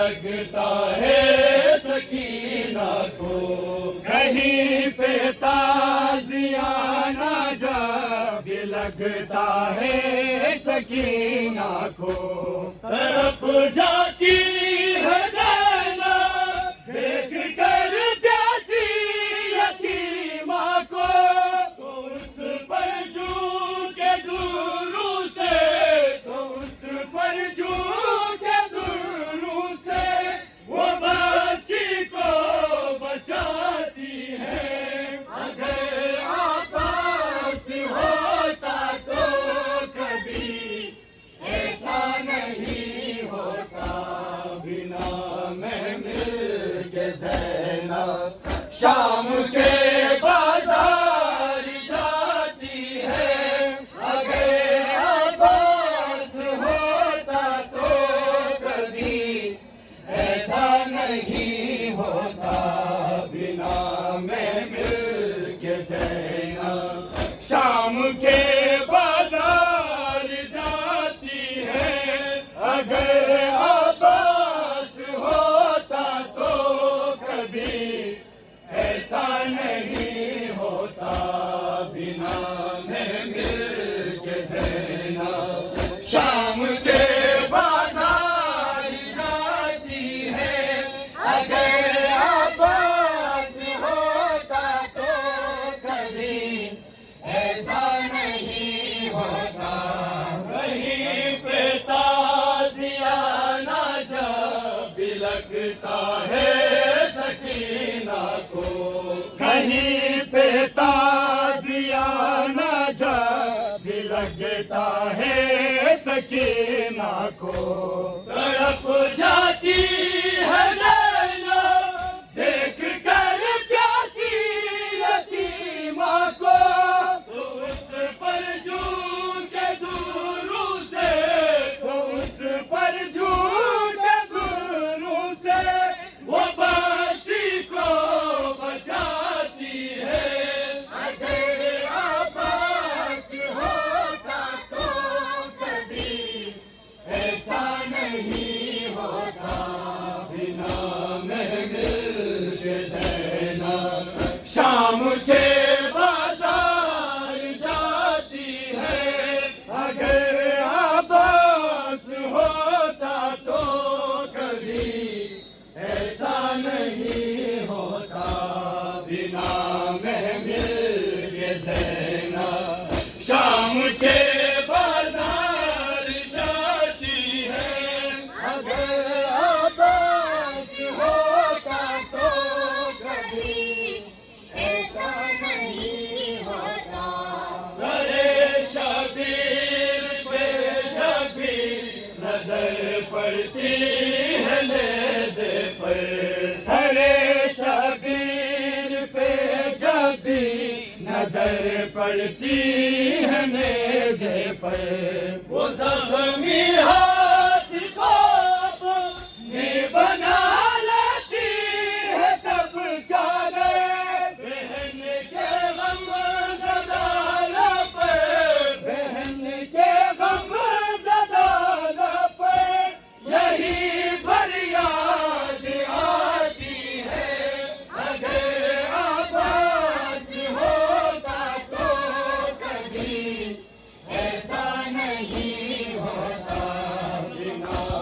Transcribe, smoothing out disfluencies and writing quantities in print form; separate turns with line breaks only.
लगता है सकीना को, कहीं पे ताजियाना जब लगता है सकीना को। तड़प जाती है नैना देख कर प्यासी यतीमा को, तो उस पर झूठे दूरों से, तो उस पर झूठे दूरों से वो बच्ची को बचाती है। अगर आकाश होता तो कभी ऐसा नहीं होता, बिना महमिल के ज़ैनब शाम के बाजार जाती है। अगर अब्बास होता तो कभी ऐसा नहीं होता, बिना महमिल के ज़ैनब शाम के बाजार जाती है। अगर अब्बास होता तो कभी ऐसा नहीं होता, बिना महमिल के ज़ैनब शाम के बाजार जाती है। अगर अब्बास होता तो कभी ऐसा नहीं होता। कहीं पे ताजियाना जब लगता है सकीना को, कहीं पे ताजियाना जब लगता है सकीना को। तड़प जाती है नैना देख कर प्यासी यतीमा को, तो उस पर झूठे दूरों से, तो उस पर झूठे दूरों से वो बच्ची को बचाती है। अगर अब्बास होता तो कभी ऐसा नहीं होता, बिना महमिल के ज़ैनब शाम के बाजार जाती है। अगर अब्बास होता तो कभी ऐसा नहीं होता, बिना महमिल के ज़ैनब शाम के बाजार जाती है। अगर अब्बास होता तो कभी ऐसा नहीं होता। सरे शबीर पे जब भी नजर पड़ती है नेज़े पर, सरे शबीर पे जब भी नजर पड़ती है नेज़े पर, वो ज़ख्मी